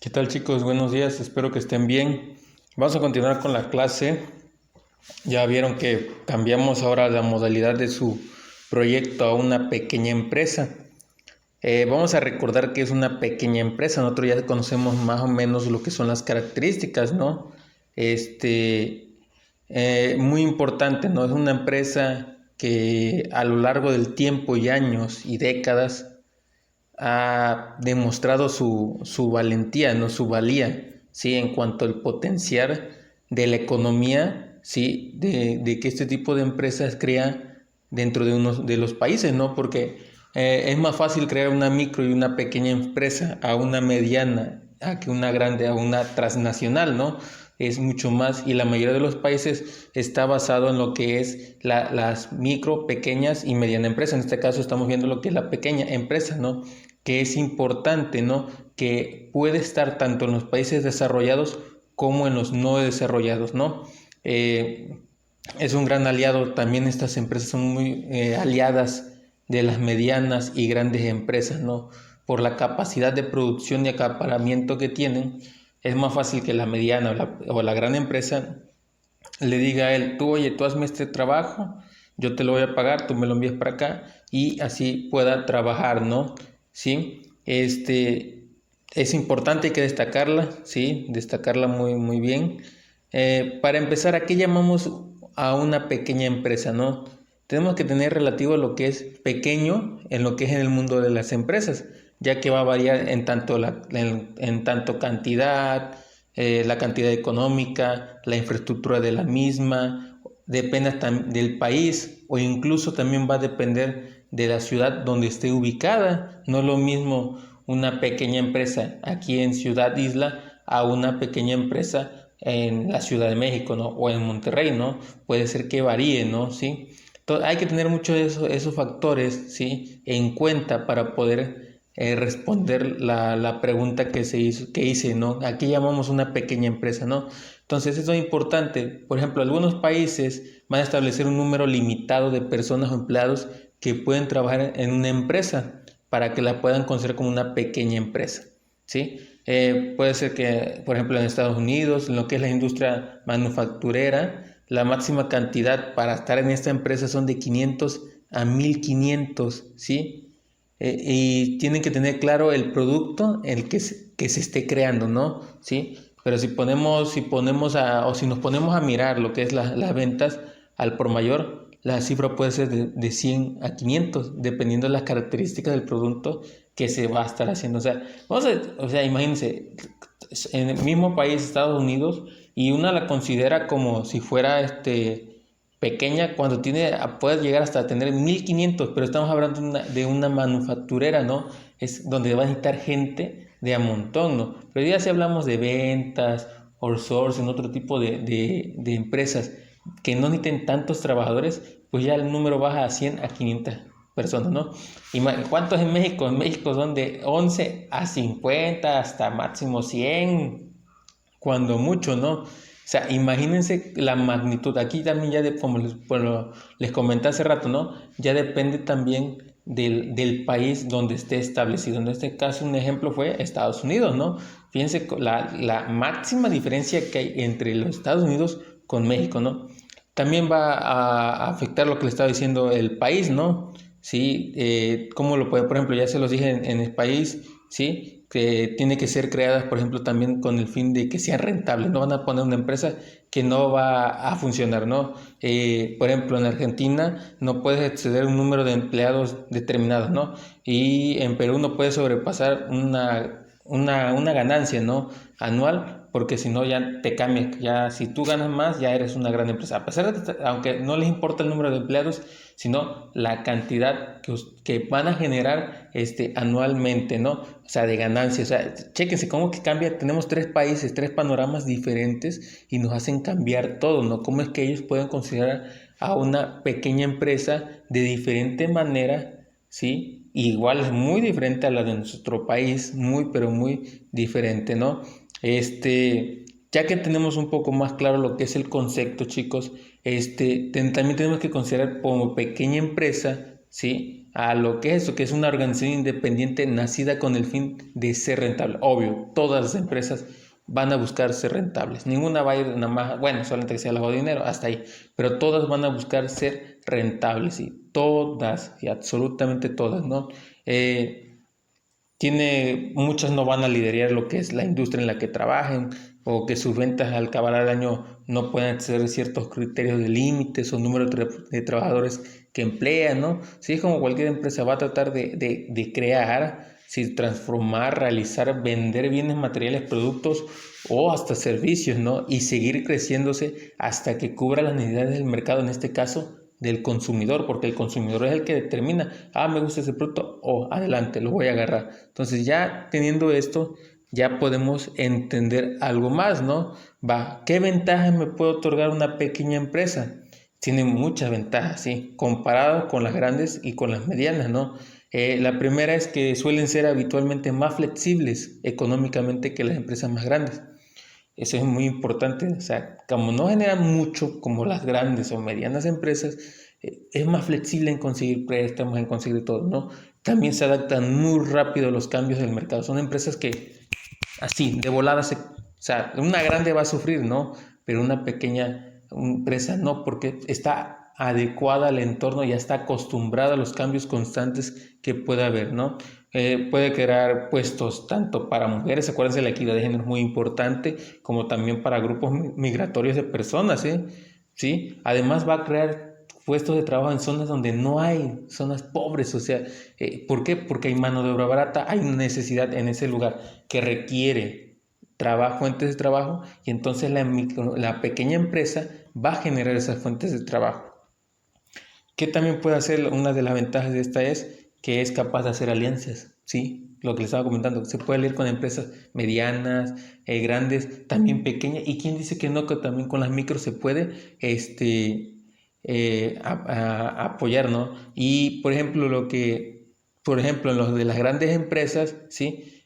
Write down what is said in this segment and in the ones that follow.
¿Qué tal, chicos? Buenos días, espero que estén bien. Vamos a continuar con la clase. Ya vieron que cambiamos ahora la modalidad de su proyecto a una pequeña empresa. Vamos a recordar que es una pequeña empresa. Nosotros ya conocemos más o menos lo que son las características, ¿no? Este, Muy importante, ¿no? Es una empresa que a lo largo del tiempo y años y décadas ha demostrado su valentía, ¿no? Su valía, ¿sí? En cuanto al potencial de la economía, ¿sí? De que este tipo de empresas crea dentro de unos de los países, ¿no? Porque es más fácil crear una micro y una pequeña empresa a una mediana, a que una grande, a una transnacional, ¿no? Es mucho más, y la mayoría de los países está basado en lo que es las micro, pequeñas y medianas empresas. En este caso estamos viendo lo que es la pequeña empresa, ¿no? Que es importante, ¿no? Que puede estar tanto en los países desarrollados como en los no desarrollados, ¿no? Eh, es un gran aliado, también estas empresas son muy aliadas de las medianas y grandes empresas, ¿no? Por la capacidad de producción y acaparamiento que tienen, es más fácil que la mediana o la gran empresa le diga a él, tú, oye, tú hazme este trabajo, yo te lo voy a pagar, tú me lo envías para acá y así pueda trabajar, ¿no? ¿Sí? Es importante, hay que destacarla, ¿sí? Destacarla muy, muy bien. Para empezar, ¿a qué llamamos a una pequeña empresa, no? Tenemos que tener relativo a lo que es pequeño en lo que es en el mundo de las empresas, ya que va a variar en tanto cantidad, la cantidad económica, la infraestructura de la misma, depende del país o incluso también va a depender de la ciudad donde esté ubicada. No es lo mismo una pequeña empresa aquí en Ciudad Isla a una pequeña empresa en la Ciudad de México, ¿no? O en Monterrey, ¿no? Puede ser que varíe, ¿no? ¿Sí? Entonces, hay que tener muchos de esos factores, ¿sí? En cuenta para poder responder la pregunta que hice, ¿no? Aquí llamamos una pequeña empresa, ¿no? Entonces, eso es importante. Por ejemplo, algunos países van a establecer un número limitado de personas o empleados que pueden trabajar en una empresa para que la puedan considerar como una pequeña empresa, ¿sí? Puede ser que, por ejemplo, en Estados Unidos, en lo que es la industria manufacturera, la máxima cantidad para estar en esta empresa son de 500 a 1500, ¿sí? Y tienen que tener claro el producto en el que se esté creando, ¿no? ¿Sí? Pero si nos ponemos a mirar lo que es las ventas al por mayor, la cifra puede ser de 100 a 500, dependiendo de las características del producto que se va a estar haciendo. O sea, imagínense, en el mismo país, Estados Unidos, y una la considera como si fuera pequeña cuando puede llegar hasta tener 1500, pero estamos hablando de una manufacturera, ¿no? Es donde va a necesitar gente de a montón, ¿no? Pero ya si hablamos de ventas, outsourcing, otro tipo de empresas que no necesiten tantos trabajadores, pues ya el número baja a 100 a 500 personas, ¿no? ¿Y cuántos en México? En México son de 11 a 50 hasta máximo 100 cuando mucho, ¿no? O sea, imagínense la magnitud. Aquí también como les comenté hace rato, ¿no? Ya depende también del país donde esté establecido. En este caso, un ejemplo fue Estados Unidos, ¿no? Fíjense la máxima diferencia que hay entre los Estados Unidos con México, ¿no? También va a afectar lo que le estaba diciendo el país, ¿no? Sí, cómo lo puede, por ejemplo, ya se los dije en el país, ¿sí? Que tiene que ser creadas, por ejemplo, también con el fin de que sea rentable. No van a poner una empresa que no va a funcionar, ¿no? Por ejemplo, en Argentina no puedes exceder un número de empleados determinado, ¿no? Y en Perú no puedes sobrepasar una ganancia, ¿no? Anual, porque si no ya te cambia. Ya si tú ganas más, ya eres una gran empresa. A pesar de que, aunque no les importa el número de empleados, sino la cantidad que van a generar anualmente, ¿no? O sea, de ganancias. O sea, chéquense cómo que cambia. Tenemos tres países, tres panoramas diferentes y nos hacen cambiar todo, ¿no? Cómo es que ellos pueden considerar a una pequeña empresa de diferente manera, ¿sí? Igual es muy diferente a la de nuestro país, muy, pero muy diferente, ¿no? Ya que tenemos un poco más claro lo que es el concepto, chicos, también tenemos que considerar como pequeña empresa, ¿sí? a lo que es eso, que es una organización independiente nacida con el fin de ser rentable. Obvio, todas las empresas van a buscar ser rentables. Ninguna va a ir nada más, bueno, solamente que sea lavado de dinero, hasta ahí. Pero todas van a buscar ser rentables, y todas, y absolutamente todas, ¿no? Muchas no van a liderar lo que es la industria en la que trabajen, o que sus ventas al acabar el año no puedan ser ciertos criterios de límites o número de trabajadores que emplean, ¿no? Sí, es como cualquier empresa va a tratar de crear, sí, transformar, realizar, vender bienes materiales, productos o hasta servicios, ¿no? Y seguir creciéndose hasta que cubra las necesidades del mercado, en este caso del consumidor, porque el consumidor es el que determina, me gusta ese producto, adelante, lo voy a agarrar. Entonces, ya teniendo esto, ya podemos entender algo más, ¿no? ¿Qué ventajas me puede otorgar una pequeña empresa? Tiene muchas ventajas, ¿sí? Comparado con las grandes y con las medianas, ¿no? La primera es que suelen ser habitualmente más flexibles económicamente que las empresas más grandes. Eso es muy importante, o sea, como no generan mucho como las grandes o medianas empresas, es más flexible en conseguir préstamos, en conseguir todo, ¿no? También se adaptan muy rápido a los cambios del mercado. Son empresas que así, de volada, o sea, una grande va a sufrir, ¿no? Pero una pequeña empresa no, porque está adecuada al entorno, ya está acostumbrada a los cambios constantes que puede haber, ¿no? Puede crear puestos tanto para mujeres, acuérdense, la equidad de género es muy importante, como también para grupos migratorios de personas, ¿eh? ¿Sí? Además va a crear puestos de trabajo en zonas donde no hay, zonas pobres, o sea, ¿por qué? Porque hay mano de obra barata, hay una necesidad en ese lugar que requiere fuentes de trabajo, y entonces la pequeña empresa va a generar esas fuentes de trabajo. ¿Qué también puede hacer? Una de las ventajas de esta es que es capaz de hacer alianzas, ¿sí? Lo que les estaba comentando, se puede aliar con empresas medianas, grandes, también pequeñas, y quién dice que no, que también con las micros se puede apoyar, ¿no? Y por ejemplo, en los de las grandes empresas, ¿sí?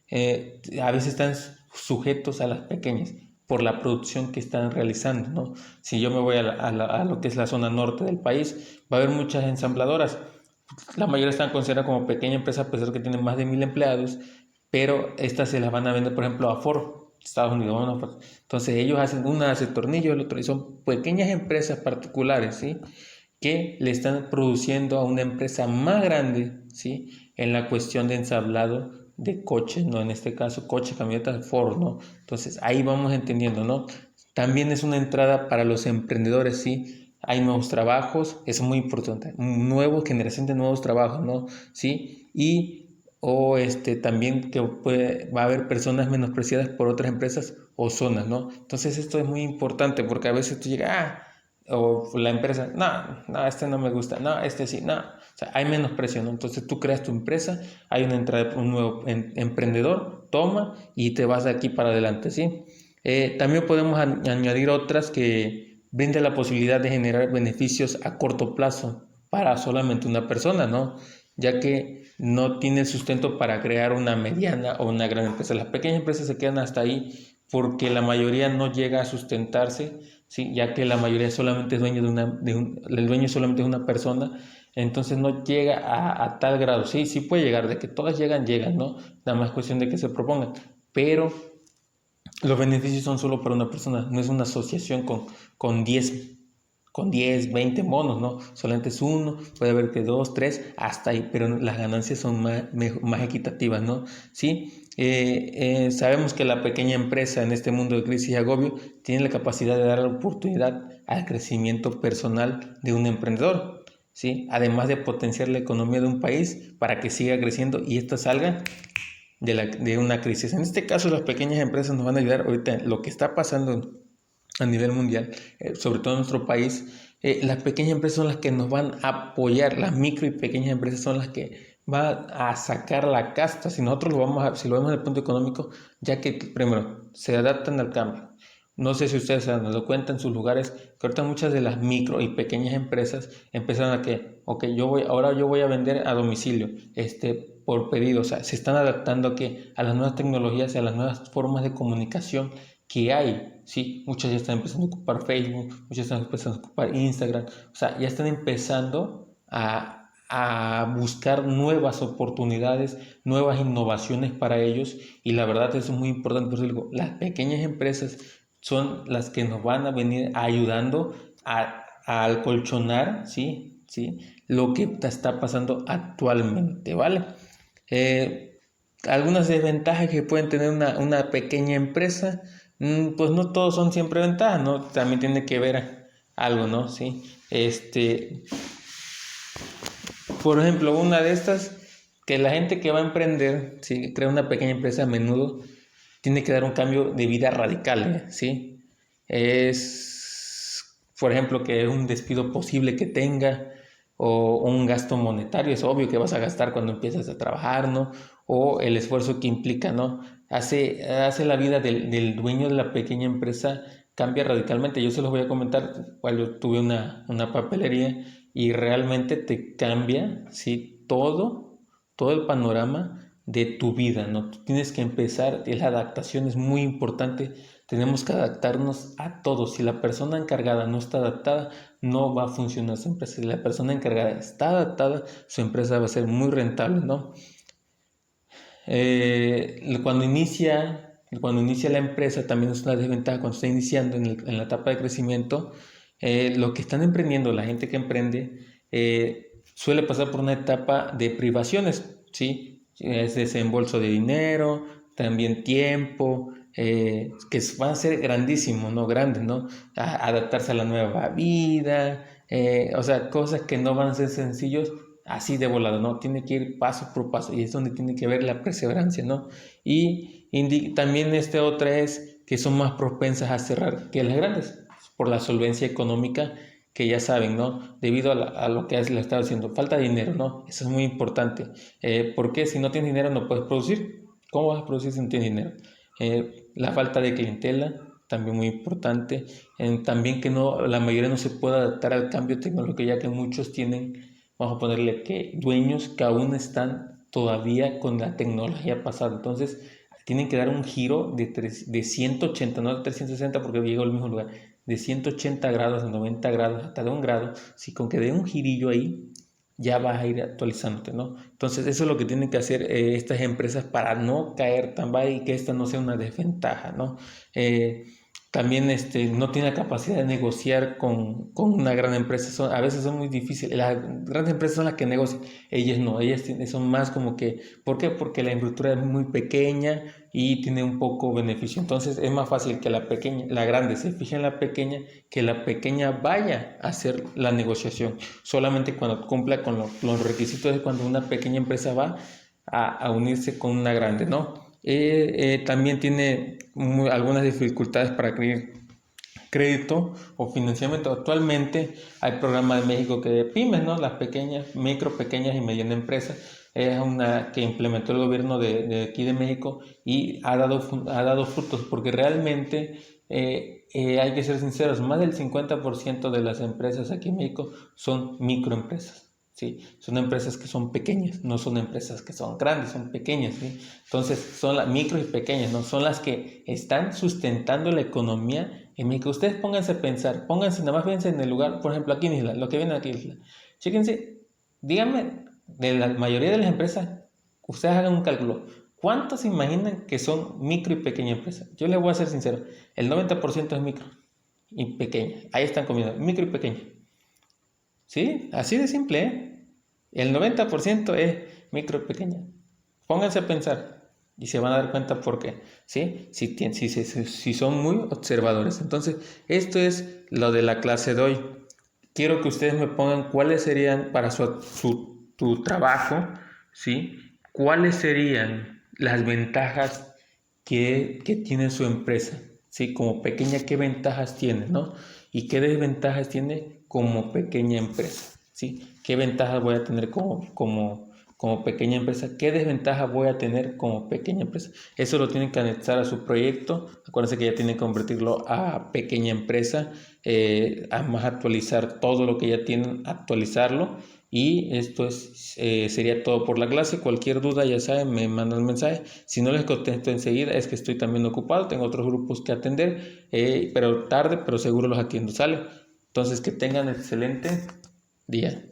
A veces están sujetos a las pequeñas por la producción que están realizando, ¿no? Si yo me voy a lo que es la zona norte del país, va a haber muchas ensambladoras. La mayoría están consideradas como pequeña empresa, a pesar de que tienen más de 1000 empleados, pero estas se las van a vender, por ejemplo, a Ford, Estados Unidos, ¿no? Entonces ellos hacen, una hace tornillos, el otro, y son pequeñas empresas particulares, ¿sí? Que le están produciendo a una empresa más grande, ¿sí? En la cuestión de ensablado de coches, ¿no? En este caso, coches, camionetas Ford, ¿no? Entonces, ahí vamos entendiendo, ¿no? También es una entrada para los emprendedores, ¿sí? Hay nuevos trabajos, es muy importante, generación de nuevos trabajos, ¿no? ¿Sí? También que va a haber personas menospreciadas por otras empresas o zonas, ¿no? Entonces esto es muy importante, porque a veces tú llegas, o la empresa, no, este no me gusta, no, este sí, no. O sea, hay menosprecio, ¿no? Entonces tú creas tu empresa, hay una entrada, un nuevo emprendedor, toma y te vas de aquí para adelante, ¿sí? También podemos añadir otras que brindan la posibilidad de generar beneficios a corto plazo para solamente una persona, ¿no? Ya que no tiene sustento para crear una mediana o una gran empresa. Las pequeñas empresas se quedan hasta ahí porque la mayoría no llega a sustentarse, ¿sí? Ya que la mayoría solamente es dueño el dueño solamente es una persona, entonces no llega a tal grado. Sí, sí puede llegar, de que todas llegan, ¿no? Nada más cuestión de que se propongan, pero los beneficios son solo para una persona, no es una asociación con 10 20 monos, ¿no? Solamente es uno, puede haber que dos, tres, hasta ahí, pero las ganancias son más equitativas, ¿no? Sí, sabemos que la pequeña empresa en este mundo de crisis y agobio tiene la capacidad de dar la oportunidad al crecimiento personal de un emprendedor, ¿sí? Además de potenciar la economía de un país para que siga creciendo y esta salga de una crisis. En este caso, las pequeñas empresas nos van a ayudar ahorita lo que está pasando a nivel mundial, sobre todo en nuestro país. Las pequeñas empresas son las que nos van a apoyar, las micro y pequeñas empresas son las que van a sacar la casta. Si nosotros si lo vemos desde el punto económico, ya que primero se adaptan al cambio. No sé si ustedes se han dado cuenta en sus lugares que ahorita muchas de las micro y pequeñas empresas empezaron a que, ok, ahora yo voy a vender a domicilio, por pedido. O sea, se están adaptando a las nuevas tecnologías y a las nuevas formas de comunicación que hay, ¿sí? Muchas ya están empezando a ocupar Facebook, muchas están empezando a ocupar Instagram, o sea, ya están empezando a buscar nuevas oportunidades, nuevas innovaciones para ellos, y la verdad eso es muy importante. Por eso digo, las pequeñas empresas son las que nos van a venir ayudando a acolchonar, ¿sí? ¿Sí? Lo que está pasando actualmente, ¿vale? Algunas desventajas que pueden tener una pequeña empresa, pues no todos son siempre ventajas, ¿no? También tiene que ver algo, ¿no? Sí. Por ejemplo, una de estas, que la gente que va a emprender, ¿sí? Crea una pequeña empresa, a menudo tiene que dar un cambio de vida radical, ¿sí? Por ejemplo, que un despido posible que tenga, o un gasto monetario, es obvio que vas a gastar cuando empiezas a trabajar, ¿no? O el esfuerzo que implica, ¿no? Hace la vida del dueño de la pequeña empresa cambia radicalmente. Yo se los voy a comentar, cuando tuve una papelería, y realmente te cambia, ¿sí? Todo el panorama de tu vida, ¿no? Tú tienes que empezar, la adaptación es muy importante, tenemos que adaptarnos a todo. Si la persona encargada no está adaptada, no va a funcionar su empresa. Si la persona encargada está adaptada, su empresa va a ser muy rentable, ¿no? Cuando inicia la empresa, también es una desventaja cuando está iniciando en la etapa de crecimiento. Lo que están emprendiendo, la gente que emprende, suele pasar por una etapa de privaciones, ¿sí? Es desembolso de dinero, también tiempo, que van a ser grandísimos, ¿no? Grandes, ¿no? Adaptarse a la nueva vida, o sea, cosas que no van a ser sencillos así de volada, ¿no? Tiene que ir paso por paso, y es donde tiene que ver la perseverancia, ¿no? Y también otra es que son más propensas a cerrar que las grandes, por la solvencia económica, que ya saben, ¿no? Debido a lo que le estaba diciendo, falta de dinero, ¿no? Eso es muy importante. Porque si no tienes dinero no puedes producir. ¿Cómo vas a producir si no tienes dinero? La falta de clientela, también muy importante. También que la mayoría no se puede adaptar al cambio tecnológico, ya que muchos tienen, vamos a ponerle, que dueños que aún están todavía con la tecnología pasada. Entonces, tienen que dar un giro de 180, no de 360, porque llegó al mismo lugar, de 180 grados, de 90 grados, hasta de un grado. Si con que dé un girillo ahí, ya vas a ir actualizándote, ¿no? Entonces, eso es lo que tienen que hacer estas empresas para no caer tan bajo, y que esta no sea una desventaja, ¿no? También no tiene la capacidad de negociar con una gran empresa. A veces son muy difíciles. Las grandes empresas son las que negocian. Ellas no, ellas son más como que... ¿Por qué? Porque la infraestructura es muy pequeña y tiene un poco beneficio. Entonces es más fácil que la grande se fije en la pequeña, que la pequeña vaya a hacer la negociación. Solamente cuando cumpla con los requisitos es cuando una pequeña empresa va a unirse con una grande, ¿no? También tiene algunas dificultades para crédito o financiamiento. Actualmente hay programas de México que de pymes, ¿no? Las pequeñas, pequeñas y medianas empresas, es una que implementó el gobierno de aquí de México, y ha dado frutos, porque realmente hay que ser sinceros, más del 50% de las empresas aquí en México son microempresas. ¿Sí? Son empresas que son pequeñas, no son empresas que son grandes, son pequeñas, ¿sí? Entonces son las micro y pequeñas, ¿no? Son las que están sustentando la economía en México. Ustedes pónganse a pensar, nada más fíjense en el lugar, por ejemplo, aquí en Isla, lo que viene aquí en Isla. Chéquense, díganme, de la mayoría de las empresas, ustedes hagan un cálculo. ¿Cuántos se imaginan que son micro y pequeña empresas? Yo les voy a ser sincero, el 90% es micro y pequeña. Ahí están comiendo, micro y pequeña. ¿Sí? Así de simple, ¿eh? El 90% es micro y pequeña. Pónganse a pensar y se van a dar cuenta por qué, ¿sí? Si son muy observadores. Entonces, esto es lo de la clase de hoy. Quiero que ustedes me pongan cuáles serían para tu trabajo, ¿sí? ¿Cuáles serían las ventajas que tiene su empresa? ¿Sí? Como pequeña, ¿qué ventajas tiene, no? ¿Y qué desventajas tiene como pequeña empresa? ¿Sí? ¿Qué ventajas voy a tener como pequeña empresa? ¿Qué desventajas voy a tener como pequeña empresa? Eso lo tienen que anexar a su proyecto. Acuérdense que ya tienen que convertirlo a pequeña empresa, además actualizar todo lo que ya tienen, actualizarlo. Y esto sería todo por la clase. Cualquier duda, ya saben, me mandan mensaje. Si no les contesto enseguida, es que estoy también ocupado, tengo otros grupos que atender, pero tarde, pero seguro los atiendo, ¿sale? Entonces, que tengan excelente día.